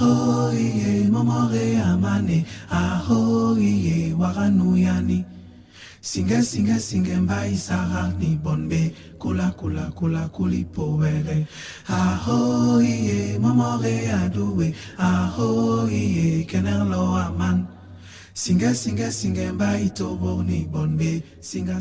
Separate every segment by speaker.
Speaker 1: Ahoye momore amane ahoye waranuyani singe mbai sarani bonbe kula kulipowere ahoye momore aduwe ahoye kenerlo aman singe mbai toboni bonbe singa.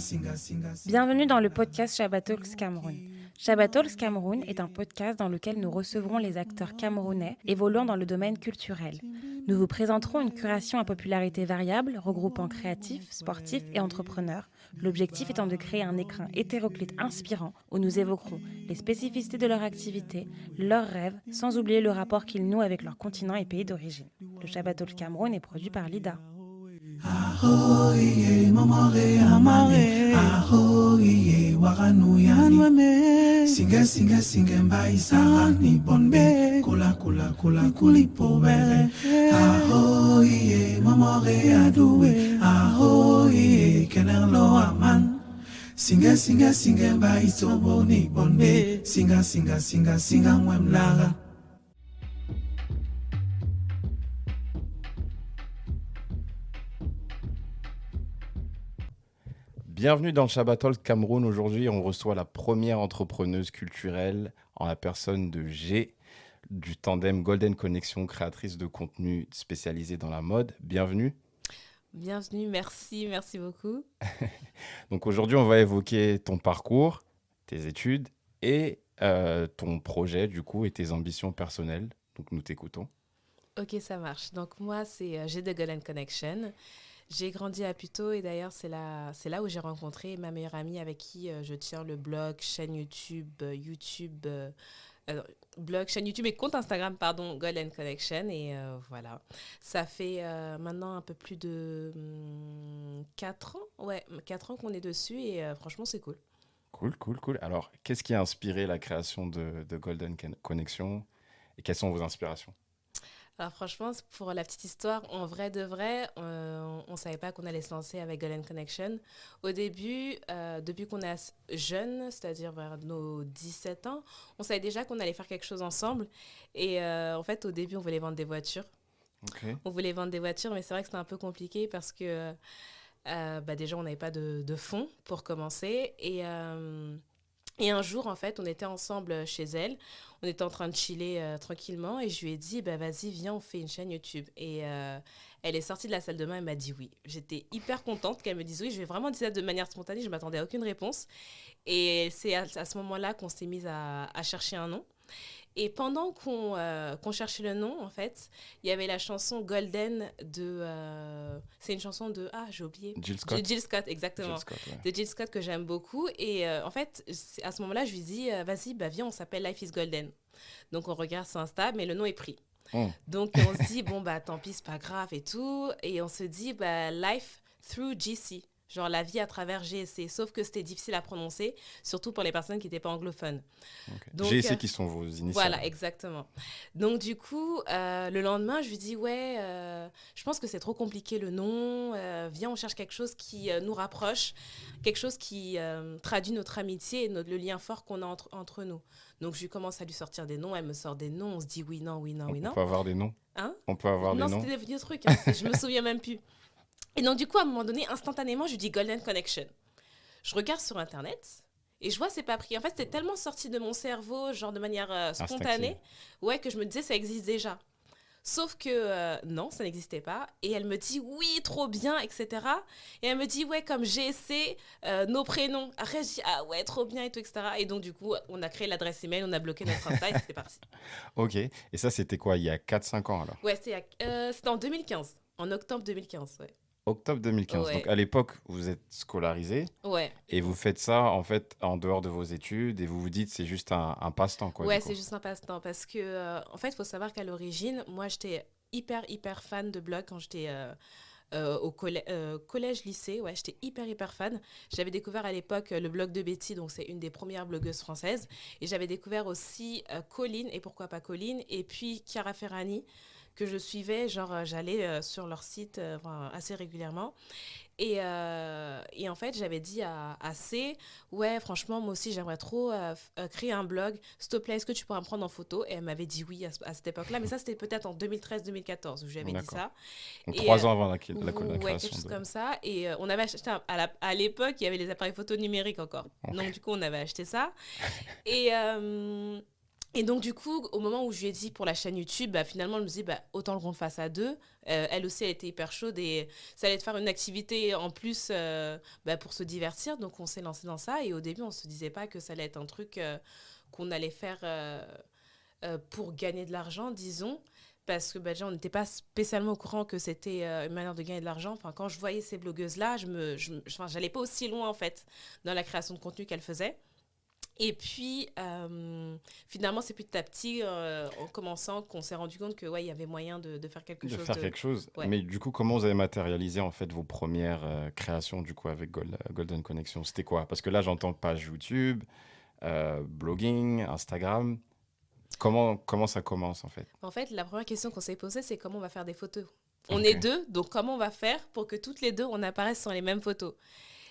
Speaker 2: Bienvenue dans le podcast Shabbat Talks Cameroun. Shabbat Talks Cameroun est un podcast dans lequel nous recevrons les acteurs camerounais évoluant dans le domaine culturel. Nous vous présenterons une curation à popularité variable, regroupant créatifs, sportifs et entrepreneurs, l'objectif étant de créer un écrin hétéroclite inspirant où nous évoquerons les spécificités de leur activité, leurs rêves, sans oublier le rapport qu'ils nouent avec leur continent et pays d'origine. Le Shabbat Talks Cameroun est produit par Lida.
Speaker 1: Ahoye momore amane ahoye waranuyani singe mbai sarani bonbe kula kulipowere ahoye momore aduwe ahoye kenerlo aman singe mbai toboni bonbe singa mwemlara.
Speaker 3: Bienvenue dans le Shabbat Talks Cameroun. Aujourd'hui, on reçoit la première entrepreneuse culturelle en la personne de G, du tandem Golden Connection, créatrice de contenu spécialisé dans la mode. Bienvenue.
Speaker 4: Bienvenue, merci beaucoup.
Speaker 3: Donc aujourd'hui, on va évoquer ton parcours, tes études et ton projet du coup et tes ambitions personnelles. Donc nous t'écoutons.
Speaker 4: Ok, ça marche. Donc moi, c'est G de Golden Connection. J'ai grandi à Puteaux et d'ailleurs, c'est là où j'ai rencontré ma meilleure amie avec qui je tiens le blog, chaîne YouTube, chaîne YouTube et compte Instagram, Golden Connection. Et voilà, ça fait maintenant un peu plus de 4 ans. Ouais, 4 ans qu'on est dessus et franchement, c'est cool.
Speaker 3: Cool. Alors, qu'est-ce qui a inspiré la création de Golden Connection et quelles sont vos inspirations ?
Speaker 4: Alors franchement, pour la petite histoire, en vrai de vrai, on ne savait pas qu'on allait se lancer avec Golden Connection. Au début, depuis qu'on est jeune, c'est-à-dire vers nos 17 ans, on savait déjà qu'on allait faire quelque chose ensemble. Et en fait, au début, on voulait vendre des voitures.
Speaker 3: Okay.
Speaker 4: On voulait vendre des voitures, mais c'est vrai que c'était un peu compliqué parce que déjà, on n'avait pas de fonds pour commencer. Et un jour, en fait, on était ensemble chez elle. On était en train de chiller tranquillement. Et je lui ai dit, vas-y, viens, on fait une chaîne YouTube. Et elle est sortie de la salle de bain. Elle m'a dit oui. J'étais hyper contente qu'elle me dise oui. Je lui ai vraiment dit ça de manière spontanée. Je ne m'attendais à aucune réponse. Et c'est à ce moment-là qu'on s'est mis à chercher un nom. Et pendant qu'on cherchait le nom, en fait, il y avait la chanson Golden de... c'est une chanson de... Ah, j'ai oublié.
Speaker 3: Jill Scott.
Speaker 4: Jill Scott, exactement.
Speaker 3: Jill Scott, ouais.
Speaker 4: De Jill Scott que j'aime beaucoup. Et en fait, à ce moment-là, je lui dis, vas-y, viens, on s'appelle Life is Golden. Donc, on regarde sur Insta, mais le nom est pris. Donc, on se dit, tant pis, c'est pas grave et tout. Et on se dit, Life through GC. Genre la vie à travers GSC, sauf que c'était difficile à prononcer, surtout pour les personnes qui n'étaient pas anglophones.
Speaker 3: Okay. Donc, GSC qui sont vos initiales.
Speaker 4: Voilà, exactement. Donc du coup, le lendemain, je lui dis, je pense que c'est trop compliqué le nom, viens, on cherche quelque chose qui nous rapproche, quelque chose qui traduit notre amitié et le lien fort qu'on a entre nous. Donc je commence à lui sortir des noms, elle me sort des noms, on se dit oui, non.
Speaker 3: On peut avoir des noms ?
Speaker 4: Hein ?
Speaker 3: On peut avoir des noms ?
Speaker 4: Non, c'était des vieux trucs, je me souviens même plus. Et donc, du coup, à un moment donné, instantanément, je lui dis Golden Connection. Je regarde sur Internet et je vois c'est pas pris. En fait, c'était tellement sorti de mon cerveau, genre de manière spontanée, que je me disais ça existe déjà. Sauf que non, ça n'existait pas. Et elle me dit oui, trop bien, etc. Et elle me dit comme GSC, nos prénoms. Après, je dis trop bien et tout, etc. Et donc, du coup, on a créé l'adresse email, on a bloqué notre Insta et c'était parti.
Speaker 3: Ok. Et ça, c'était quoi, il y a 4-5 ans alors ?
Speaker 4: Ouais, c'était en 2015, en octobre 2015, ouais.
Speaker 3: Octobre 2015.
Speaker 4: Ouais.
Speaker 3: Donc, à l'époque, vous êtes scolarisé.
Speaker 4: Ouais.
Speaker 3: Et vous faites ça, en fait, en dehors de vos études. Et vous vous dites, c'est juste un passe-temps, quoi.
Speaker 4: Ouais, c'est juste un passe-temps. Parce que, en fait, il faut savoir qu'à l'origine, moi, j'étais hyper fan de blog quand j'étais au collège-lycée. Ouais, j'étais hyper fan. J'avais découvert à l'époque le blog de Betty, donc c'est une des premières blogueuses françaises. Et j'avais découvert aussi Colline, et pourquoi pas Colline, et puis Chiara Ferrani, que je suivais, j'allais sur leur site assez régulièrement. Et en fait, j'avais dit à C, ouais, franchement, moi aussi, j'aimerais trop créer un blog. S'il te plaît, est-ce que tu pourras me prendre en photo? Et elle m'avait dit oui à cette époque-là. Mais ça, c'était peut-être en 2013-2014 où j'avais dit ça.
Speaker 3: Donc,
Speaker 4: Et,
Speaker 3: 3 ans avant la
Speaker 4: ouais,
Speaker 3: création.
Speaker 4: quelque chose comme ça. Et on avait acheté, à l'époque, il y avait les appareils photo numériques encore.
Speaker 3: Okay.
Speaker 4: Donc, du coup, on avait acheté ça. Et donc, du coup, au moment où je lui ai dit pour la chaîne YouTube, finalement, je me dis, autant qu'on le fasse à deux. Elle aussi, elle était hyper chaude et ça allait te faire une activité en plus pour se divertir. Donc, on s'est lancé dans ça. Et au début, on ne se disait pas que ça allait être un truc qu'on allait faire pour gagner de l'argent, disons. Parce que déjà, on n'était pas spécialement au courant que c'était une manière de gagner de l'argent. Enfin, quand je voyais ces blogueuses-là, j'allais pas aussi loin, en fait, dans la création de contenu qu'elles faisaient. Et puis, finalement, c'est petit à petit, en commençant, qu'on s'est rendu compte qu'il y avait moyen de faire quelque chose.
Speaker 3: Quelque chose.
Speaker 4: Ouais.
Speaker 3: Mais du coup, comment vous avez matérialisé en fait vos premières créations du coup avec Golden Connection? C'était quoi? Parce que là, j'entends page YouTube, blogging, Instagram. Comment ça commence en fait?
Speaker 4: En fait, la première question qu'on s'est posée, c'est comment on va faire des photos. On est deux, donc comment on va faire pour que toutes les deux, on apparaisse sur les mêmes photos?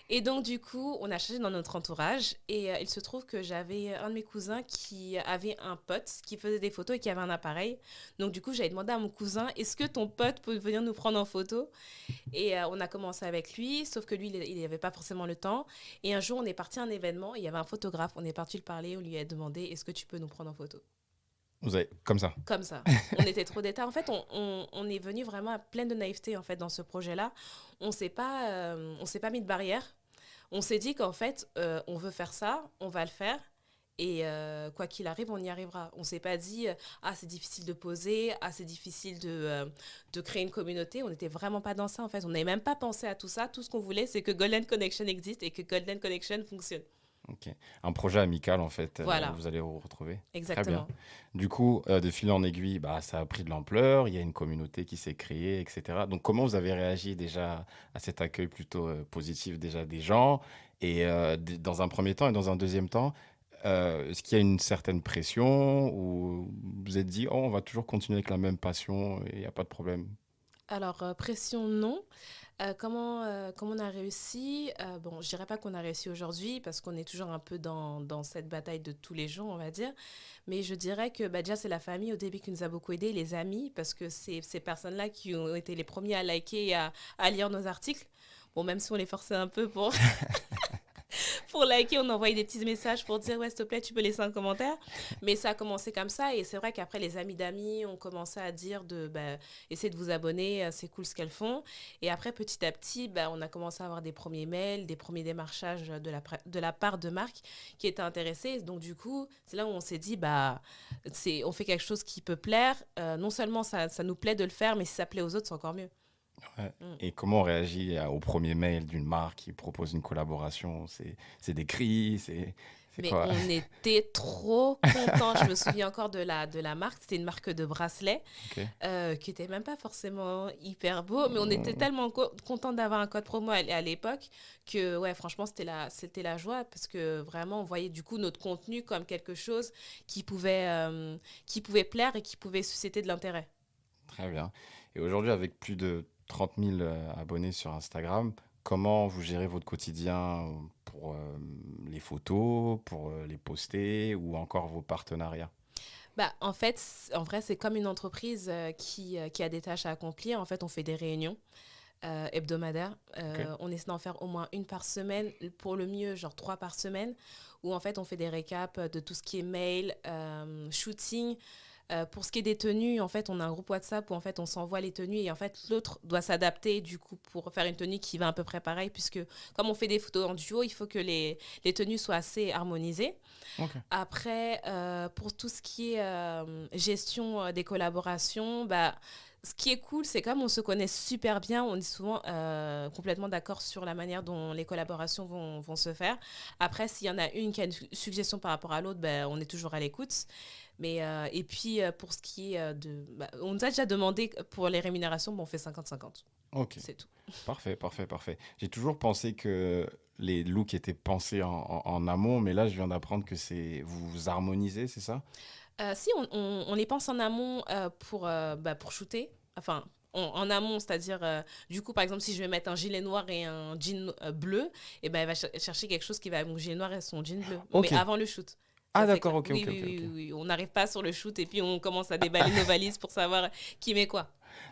Speaker 4: Et donc, du coup, on a cherché dans notre entourage et il se trouve que j'avais un de mes cousins qui avait un pote qui faisait des photos et qui avait un appareil. Donc, du coup, j'avais demandé à mon cousin, est-ce que ton pote peut venir nous prendre en photo? Et on a commencé avec lui, sauf que lui, il n'avait pas forcément le temps. Et un jour, on est parti à un événement, il y avait un photographe, on est parti le parler, on lui a demandé, est-ce que tu peux nous prendre en photo?
Speaker 3: Vous avez comme ça?
Speaker 4: Comme ça. On était trop d'état. En fait, on est venu vraiment à pleine de naïveté en fait, dans ce projet-là. On s'est pas mis de barrière. On s'est dit qu'en fait, on veut faire ça, on va le faire. Et quoi qu'il arrive, on y arrivera. On ne s'est pas dit c'est difficile de poser, c'est difficile de créer une communauté. On n'était vraiment pas dans ça en fait. On n'avait même pas pensé à tout ça. Tout ce qu'on voulait, c'est que Golden Connection existe et que Golden Connection fonctionne.
Speaker 3: Ok. Un projet amical en fait,
Speaker 4: voilà.
Speaker 3: Vous allez vous retrouver.
Speaker 4: Exactement.
Speaker 3: Très bien. Du coup, de fil en aiguille, ça a pris de l'ampleur, il y a une communauté qui s'est créée, etc. Donc comment vous avez réagi déjà à cet accueil plutôt positif déjà des gens? Et dans un premier temps et dans un deuxième temps, est-ce qu'il y a une certaine pression ou vous vous êtes dit, on va toujours continuer avec la même passion et il n'y a pas de problème?
Speaker 4: Alors, pression, non. Comment on a réussi? Bon, je dirais pas qu'on a réussi aujourd'hui parce qu'on est toujours un peu dans cette bataille de tous les jours, on va dire. Mais je dirais que déjà, c'est la famille au début qui nous a beaucoup aidés, les amis, parce que c'est ces personnes-là qui ont été les premiers à liker et à lire nos articles. Bon, même si on les forçait un peu pour... pour liker, on envoyait des petits messages pour dire ouais, s'il te plaît, tu peux laisser un commentaire. Mais ça a commencé comme ça et c'est vrai qu'après les amis d'amis ont commencé à dire essayez de vous abonner, c'est cool ce qu'elles font. Et après petit à petit, on a commencé à avoir des premiers mails, des premiers démarchages de la part de marques qui étaient intéressées. Donc du coup, c'est là où on s'est dit on fait quelque chose qui peut plaire. Non seulement ça nous plaît de le faire, mais si ça plaît aux autres, c'est encore mieux.
Speaker 3: Ouais. Et comment on réagit au premier mail d'une marque qui propose une collaboration? C'est des cris,
Speaker 4: mais
Speaker 3: quoi?
Speaker 4: On était trop contents. Je me souviens encore de la marque. C'était une marque de bracelets qui n'était même pas forcément hyper beau. Mais on était tellement contents d'avoir un code promo à l'époque que, ouais, franchement, c'était la joie parce que vraiment, on voyait du coup notre contenu comme quelque chose qui pouvait plaire et qui pouvait susciter de l'intérêt.
Speaker 3: Très bien. Et aujourd'hui, avec plus de 30 000 abonnés sur Instagram, comment vous gérez votre quotidien pour les photos, pour les poster ou encore vos partenariats?
Speaker 4: En vrai, c'est comme une entreprise qui a des tâches à accomplir. En fait, on fait des réunions hebdomadaires. On essaie d'en faire au moins une par semaine, pour le mieux, genre 3 par semaine, où en fait, on fait des récaps de tout ce qui est mail, shooting. Pour ce qui est des tenues, en fait, on a un groupe WhatsApp où en fait, on s'envoie les tenues et en fait, l'autre doit s'adapter du coup pour faire une tenue qui va à peu près pareil puisque comme on fait des photos en duo, il faut que les tenues soient assez harmonisées.
Speaker 3: Okay.
Speaker 4: Après, pour tout ce qui est gestion des collaborations, ce qui est cool, c'est comme on se connaît super bien, on est souvent complètement d'accord sur la manière dont les collaborations vont se faire. Après, s'il y en a une qui a une suggestion par rapport à l'autre, on est toujours à l'écoute. Mais, et puis, pour ce qui est on nous a déjà demandé pour les rémunérations, on fait 50-50.
Speaker 3: Ok.
Speaker 4: C'est tout.
Speaker 3: Parfait. J'ai toujours pensé que les looks étaient pensés en amont, mais là, je viens d'apprendre que vous harmonisez, c'est ça?
Speaker 4: Si, on les pense en amont pour shooter. Enfin, en amont, c'est-à-dire, du coup, par exemple, si je vais mettre un gilet noir et un jean bleu, et ben, elle va chercher quelque chose qui va avec mon gilet noir et son jean bleu.
Speaker 3: Ok.
Speaker 4: Mais avant le shoot.
Speaker 3: Ah,
Speaker 4: Ça, c'est
Speaker 3: d'accord,
Speaker 4: clair.
Speaker 3: ok,
Speaker 4: Oui,
Speaker 3: ok,
Speaker 4: oui,
Speaker 3: ok,
Speaker 4: oui,
Speaker 3: ok.
Speaker 4: oui, oui. On n'arrive pas sur le shoot et puis on commence à déballer nos valises pour savoir qui met quoi.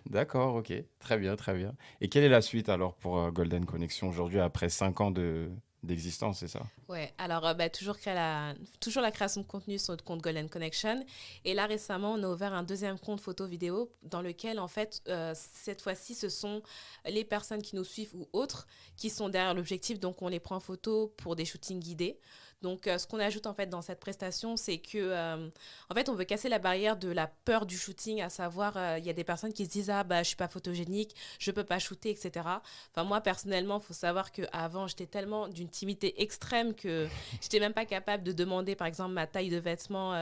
Speaker 3: D'accord, ok. Très bien, très bien. Et quelle est la suite alors pour Golden Connection aujourd'hui, après 5 ans d'existence, c'est ça?
Speaker 4: Ouais, alors bah, toujours la création de contenu sur notre compte Golden Connection. Et là, récemment, on a ouvert un deuxième compte photo-vidéo dans lequel, en fait, cette fois-ci, ce sont les personnes qui nous suivent ou autres qui sont derrière l'objectif. Donc, on les prend en photo pour des shootings guidés. Donc, ce qu'on ajoute, en fait, dans cette prestation, c'est que, en fait, on veut casser la barrière de la peur du shooting, à savoir, il y a des personnes qui se disent, ah, bah, je suis pas photogénique, je peux pas shooter, etc. Enfin, moi, personnellement, il faut savoir qu'avant, j'étais tellement d'une timidité extrême que j'étais même pas capable de demander, par exemple, ma taille de vêtements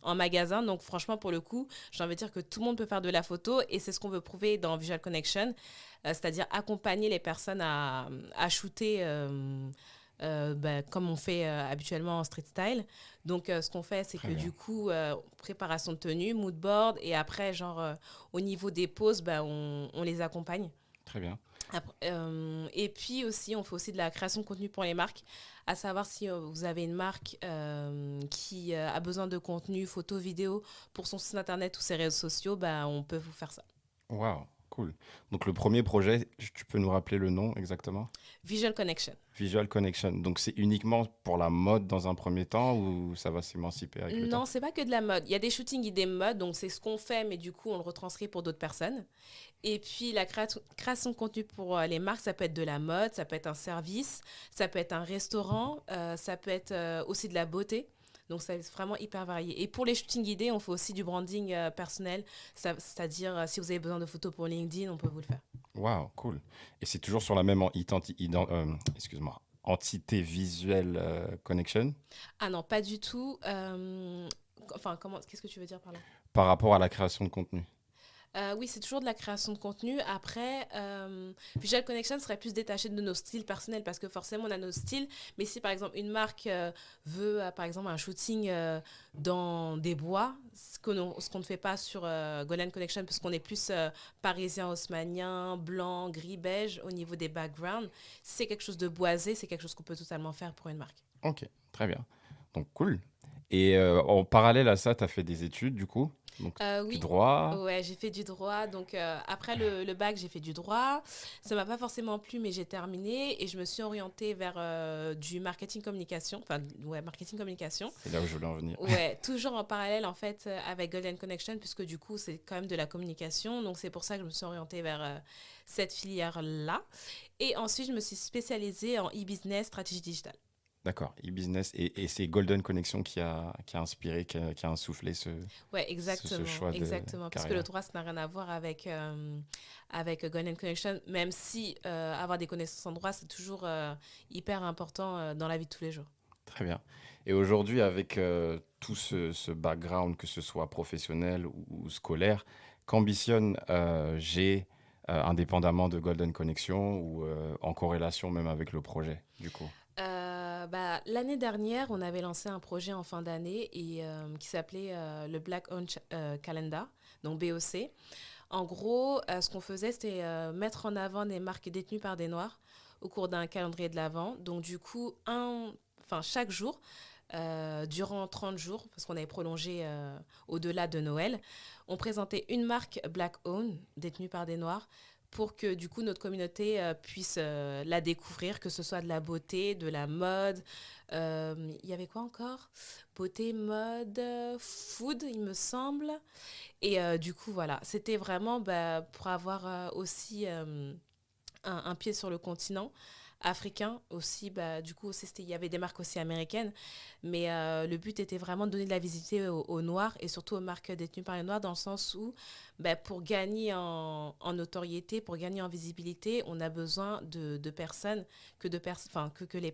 Speaker 4: en magasin. Donc, franchement, pour le coup, j'ai envie de dire que tout le monde peut faire de la photo et c'est ce qu'on veut prouver dans Visual Connection, c'est-à-dire accompagner les personnes à shooter bah, comme on fait habituellement en street style. Donc, ce qu'on fait, c'est
Speaker 3: Très
Speaker 4: que
Speaker 3: bien.
Speaker 4: du coup, préparation de tenue, mood board et après, genre, au niveau des poses, bah, on les accompagne.
Speaker 3: Très bien.
Speaker 4: Et puis aussi, on fait aussi de la création de contenu pour les marques, à savoir si vous avez une marque qui a besoin de contenu, photo, vidéo pour son site internet ou ses réseaux sociaux, bah, on peut vous faire ça.
Speaker 3: Waouh, cool. Donc le premier projet, tu peux nous rappeler le nom exactement?
Speaker 4: Visual Connection.
Speaker 3: Visual Connection. Donc c'est uniquement pour la mode dans un premier temps ou ça va s'émanciper avec le temps?
Speaker 4: Non, c'est pas que de la mode. Il y a des shootings guidés mode, donc c'est ce qu'on fait, mais du coup, on le retranscrit pour d'autres personnes. Et puis, la création de contenu pour les marques, ça peut être de la mode, ça peut être un service, ça peut être un restaurant, ça peut être aussi de la beauté. Donc, c'est vraiment hyper varié. Et pour les shootings guidés, on fait aussi du branding personnel, c'est-à-dire si vous avez besoin de photos pour LinkedIn, on peut vous le faire.
Speaker 3: Waouh, cool. Et c'est toujours sur la même excuse-moi, entité visuelle connection
Speaker 4: Ah non, pas du tout. Enfin, qu'est-ce que tu veux dire par là?
Speaker 3: par rapport à la création de contenu.
Speaker 4: Oui, c'est toujours de la création de contenu. Après, Visual Connection serait plus détaché de nos styles personnels parce que forcément, on a nos styles. Mais si, par exemple, une marque veut, par exemple, un shooting dans des bois, ce qu'on ne fait pas sur Golden Connection parce qu'on est plus parisien, haussmannien, blanc, gris, beige au niveau des backgrounds. Si c'est quelque chose de boisé, c'est quelque chose qu'on peut totalement faire pour une marque.
Speaker 3: Ok, très bien. Donc cool. Et en parallèle à ça, tu as fait des études du coup? Donc du
Speaker 4: Oui,
Speaker 3: droit?
Speaker 4: ouais, j'ai fait du droit. Donc, après le bac, j'ai fait du droit. Ça m'a pas forcément plu, mais j'ai terminé et je me suis orientée vers du marketing communication. Enfin, ouais, marketing communication.
Speaker 3: C'est là où je voulais en venir.
Speaker 4: Ouais, toujours en parallèle, en fait, avec Golden Connection, puisque du coup, c'est quand même de la communication. Donc, c'est pour ça que je me suis orientée vers cette filière-là. Et ensuite, je me suis spécialisée en e-business, stratégie digitale.
Speaker 3: D'accord, e-business. Et c'est Golden Connection qui a inspiré, qui a insufflé
Speaker 4: Ouais,
Speaker 3: ce
Speaker 4: exactement,
Speaker 3: choix de
Speaker 4: exactement. Parce que
Speaker 3: carrière.
Speaker 4: le droit, ça n'a rien à voir avec Golden Connection, même si avoir des connaissances en droit, c'est toujours hyper important dans la vie de tous les jours.
Speaker 3: Très bien. Et aujourd'hui, avec tout ce background, que ce soit professionnel ou scolaire, qu'ambitionne G, indépendamment de Golden Connection ou en corrélation même avec le projet, du coup?
Speaker 4: Bah, l'année dernière, on avait lancé un projet en fin d'année et, qui s'appelait le Black Owned Calendar, donc BOC. En gros, ce qu'on faisait, c'était mettre en avant des marques détenues par des Noirs au cours d'un calendrier de l'Avent. Donc, du coup, chaque jour, durant 30 jours, parce qu'on avait prolongé au-delà de Noël, on présentait une marque Black Owned, détenue par des Noirs, pour que du coup notre communauté puisse la découvrir, que ce soit de la beauté, de la mode. Il y avait quoi encore? Beauté, mode, food, il me semble. Et du coup, voilà, c'était vraiment bah, pour avoir aussi un pied sur le continent africain aussi. Bah, du coup, il y avait des marques aussi américaines. Mais le but était vraiment de donner de la visibilité aux Noirs et surtout aux marques détenues par les Noirs dans le sens où bah, pour gagner en notoriété, pour gagner en visibilité, on a besoin de personnes que les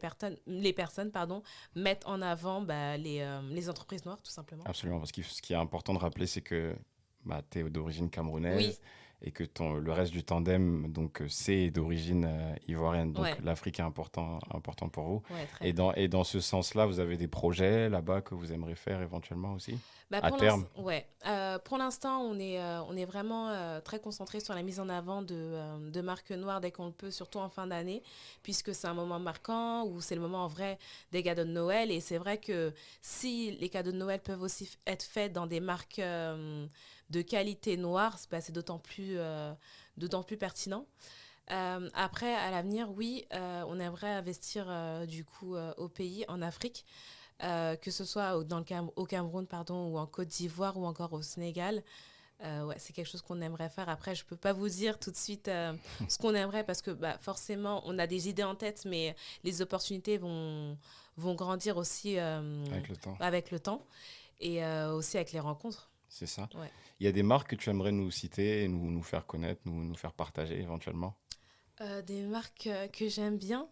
Speaker 4: personnes mettent en avant bah, les entreprises noires, tout simplement.
Speaker 3: Absolument, parce que ce qui est important de rappeler, c'est que bah, tu es d'origine
Speaker 4: Oui,
Speaker 3: camerounaise et que le reste du tandem, donc C, est d'origine ivoirienne. Donc
Speaker 4: Ouais.
Speaker 3: l'Afrique est important pour vous.
Speaker 4: Ouais, très.
Speaker 3: Et dans ce sens-là, vous avez des projets là-bas que vous aimeriez faire éventuellement aussi
Speaker 4: Bah,
Speaker 3: à terme?
Speaker 4: ouais. Pour l'instant, on est vraiment très concentré sur la mise en avant de marques noires dès qu'on le peut, surtout en fin d'année, puisque c'est un moment marquant où c'est le moment en vrai des cadeaux de Noël. Et c'est vrai que si les cadeaux de Noël peuvent aussi être faits dans des marques de qualité noire, bah, c'est d'autant plus pertinent. Après, à l'avenir, oui, on aimerait investir du coup au pays, en Afrique, que ce soit au Cameroun pardon, ou en Côte d'Ivoire ou encore au Sénégal. Ouais, c'est quelque chose qu'on aimerait faire. Après, je ne peux pas vous dire tout de suite ce qu'on aimerait parce que bah, forcément, on a des idées en tête, mais les opportunités vont grandir aussi
Speaker 3: Avec le temps.
Speaker 4: avec le temps et aussi avec les rencontres.
Speaker 3: C'est ça.
Speaker 4: Ouais.
Speaker 3: Il y a des marques que tu aimerais nous citer, et nous faire connaître, nous faire partager éventuellement?
Speaker 4: Des marques que j'aime bien.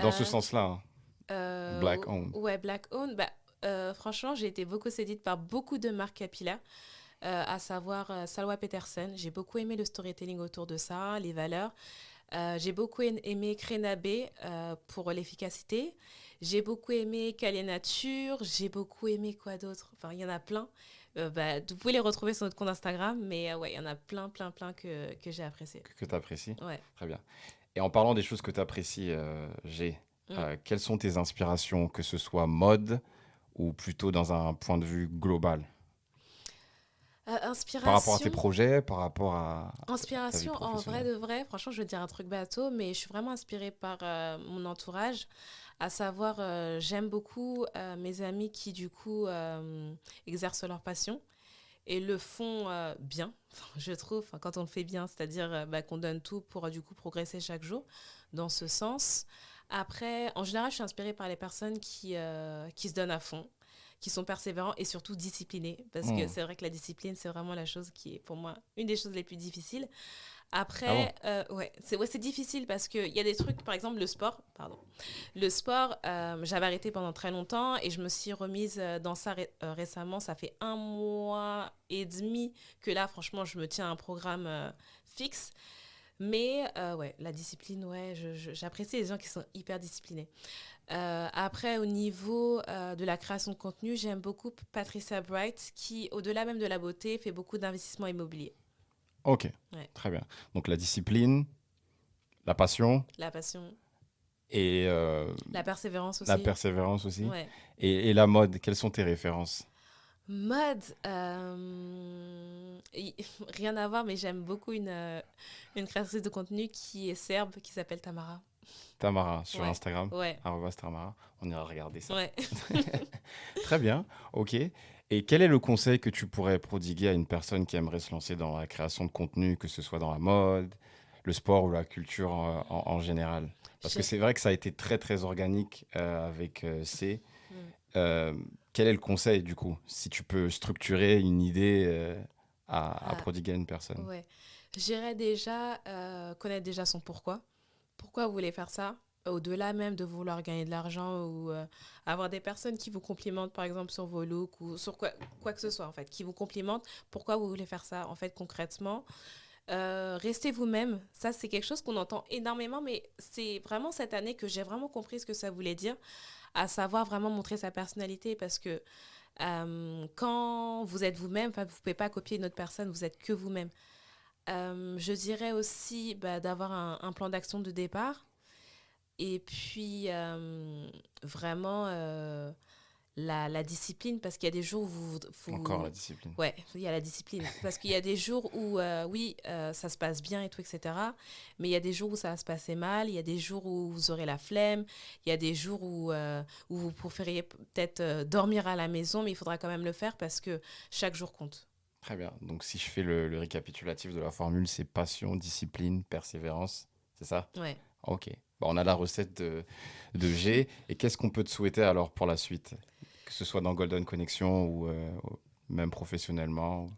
Speaker 3: Dans ce
Speaker 4: Euh,
Speaker 3: sens-là, hein. Black owned.
Speaker 4: Ouais, Black Owned. Bah, franchement, j'ai été beaucoup séduite par beaucoup de marques capillaires, à savoir Salwa Peterson. J'ai beaucoup aimé le storytelling autour de ça, les valeurs. J'ai beaucoup aimé Crénabé pour l'efficacité. J'ai beaucoup aimé Calais Nature. J'ai beaucoup aimé quoi d'autre? Enfin, il y en a plein. Bah, vous pouvez les retrouver sur notre compte Instagram, mais ouais, il y en a plein, plein, plein que j'ai apprécié.
Speaker 3: Que tu apprécies.
Speaker 4: Ouais.
Speaker 3: Très bien. Et en parlant des choses que tu apprécies, G, quelles sont tes inspirations, que ce soit mode ou plutôt dans un point de vue global?
Speaker 4: Inspiration.
Speaker 3: Par rapport à tes projets, par rapport à ta vie
Speaker 4: Inspiration, en vrai
Speaker 3: professionnelle?
Speaker 4: de vrai, franchement, je veux dire un truc bateau, mais je suis vraiment inspirée par mon entourage. À savoir, j'aime beaucoup mes amis qui, du coup, exercent leur passion et le font bien, je trouve, enfin, quand on le fait bien, c'est-à-dire bah, qu'on donne tout pour, du coup, progresser chaque jour dans ce sens. Après, en général, je suis inspirée par les personnes qui se donnent à fond, qui sont persévérants et surtout disciplinés. Parce que
Speaker 3: Hmm.
Speaker 4: c'est vrai que la discipline, c'est vraiment la chose qui est pour moi une des choses les plus difficiles.
Speaker 3: Ah bon?
Speaker 4: Après, ouais, c'est difficile parce qu'il y a des trucs, par exemple le sport, pardon. Le sport, j'avais arrêté pendant très longtemps et je me suis remise dans ça récemment. Ça fait 1 mois et demi que là, franchement, je me tiens à un programme fixe. Mais ouais, la discipline, ouais, j'apprécie les gens qui sont hyper disciplinés. Après, au niveau de la création de contenu, j'aime beaucoup Patricia Bright qui, au-delà même de la beauté, fait beaucoup d'investissements immobiliers.
Speaker 3: Ok,
Speaker 4: Ouais.
Speaker 3: très bien. Donc la discipline, la passion
Speaker 4: La passion,
Speaker 3: et
Speaker 4: la persévérance
Speaker 3: la
Speaker 4: aussi.
Speaker 3: persévérance aussi.
Speaker 4: Ouais.
Speaker 3: Et la mode, quelles sont tes références?
Speaker 4: Mode, rien à voir, mais j'aime beaucoup une créatrice de contenu qui est serbe, qui s'appelle Tamara.
Speaker 3: Tamara, sur
Speaker 4: Ouais,
Speaker 3: Instagram,
Speaker 4: ouais,
Speaker 3: @Tamara. On ira regarder ça.
Speaker 4: ouais.
Speaker 3: Très bien, ok. Et quel est le conseil que tu pourrais prodiguer à une personne qui aimerait se lancer dans la création de contenu, que ce soit dans la mode, le sport ou la culture en général? Parce que
Speaker 4: J'ai-
Speaker 3: c'est vrai que ça a été très très organique avec C.
Speaker 4: Hmm.
Speaker 3: Euh, Quel est le conseil du coup, si tu peux structurer une idée à
Speaker 4: Ah,
Speaker 3: prodiguer à une personne?
Speaker 4: ouais. J'irais déjà connaître déjà son pourquoi. Pourquoi vous voulez faire ça? Au-delà même de vouloir gagner de l'argent ou avoir des personnes qui vous complimentent, par exemple, sur vos looks ou sur quoi que ce soit, en fait, qui vous complimentent. Pourquoi vous voulez faire ça, en fait, concrètement? Restez vous-même. Ça, c'est quelque chose qu'on entend énormément, mais c'est vraiment cette année que j'ai vraiment compris ce que ça voulait dire, à savoir vraiment montrer sa personnalité parce que quand vous êtes vous-même, vous ne pouvez pas copier une autre personne, vous êtes que vous-même. Je dirais aussi bah, d'avoir un plan d'action de départ et puis vraiment la discipline parce qu'il y a des jours où
Speaker 3: Encore la discipline.
Speaker 4: ouais, il y a la discipline. Parce qu'il y a des jours où, oui, ça se passe bien et tout, etc. Mais il y a des jours où ça va se passer mal. Il y a des jours où vous aurez la flemme. Il y a des jours où vous préfériez peut-être dormir à la maison, mais il faudra quand même le faire parce que chaque jour compte.
Speaker 3: Très bien. Donc si je fais le récapitulatif de la formule, c'est passion, discipline, persévérance. C'est ça?
Speaker 4: Ouais.
Speaker 3: Ok. Bon, on a la recette de G. Et qu'est-ce qu'on peut te souhaiter alors pour la suite? Que ce soit dans Golden Connection ou même professionnellement.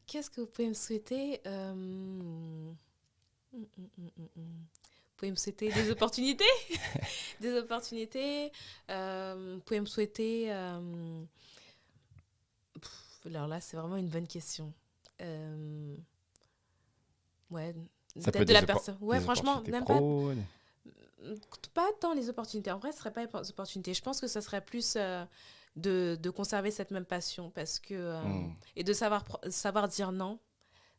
Speaker 4: Qu'est-ce que vous pouvez me souhaiter Vous pouvez me souhaiter des opportunités. Des opportunités. Vous pouvez me souhaiter... alors là, c'est vraiment une bonne question. Ouais,
Speaker 3: Ça peut
Speaker 4: peut-être
Speaker 3: être
Speaker 4: de la
Speaker 3: des
Speaker 4: personne. Ouais,
Speaker 3: des
Speaker 4: franchement,
Speaker 3: opportunités
Speaker 4: même
Speaker 3: pro,
Speaker 4: pas tant les opportunités. En vrai, ce serait pas les opportunités. Je pense que ça serait plus de conserver cette même passion parce que et de savoir dire non,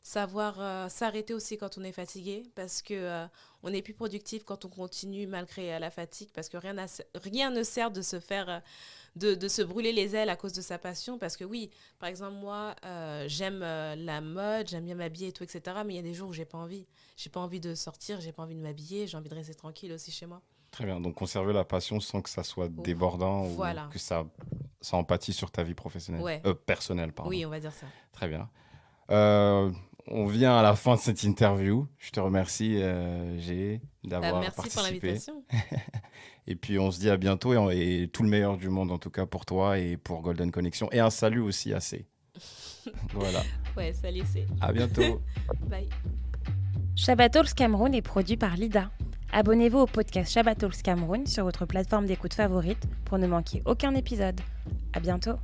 Speaker 4: savoir s'arrêter aussi quand on est fatigué parce que on est plus productif quand on continue malgré la fatigue parce que rien ne sert de se faire de se brûler les ailes à cause de sa passion parce que oui, par exemple moi j'aime la mode, j'aime bien m'habiller et tout, etc., mais il y a des jours où j'ai pas envie de sortir, j'ai pas envie de m'habiller, j'ai envie de rester tranquille aussi chez moi.
Speaker 3: Très bien. Donc, conserver la passion sans que ça soit
Speaker 4: Oh,
Speaker 3: débordant ou
Speaker 4: voilà.
Speaker 3: que ça empathie sur ta vie professionnelle.
Speaker 4: Ouais,
Speaker 3: Personnelle, pardon.
Speaker 4: oui, on va dire ça.
Speaker 3: Très bien. Euh, on vient à la fin de cette interview. Je te remercie, G, d'avoir
Speaker 4: Merci pour
Speaker 3: participé.
Speaker 4: l'invitation.
Speaker 3: Et puis, on se dit à bientôt et tout le meilleur du monde, en tout cas, pour toi et pour Golden Connection. Et un salut aussi à C. Voilà.
Speaker 4: Ouais, salut, c'est.
Speaker 3: À bientôt.
Speaker 4: Bye.
Speaker 2: Shabbat Talks Cameroun est produit par Lida. Abonnez-vous au podcast Shabbat Talks Cameroun sur votre plateforme d'écoute favorite pour ne manquer aucun épisode. À bientôt.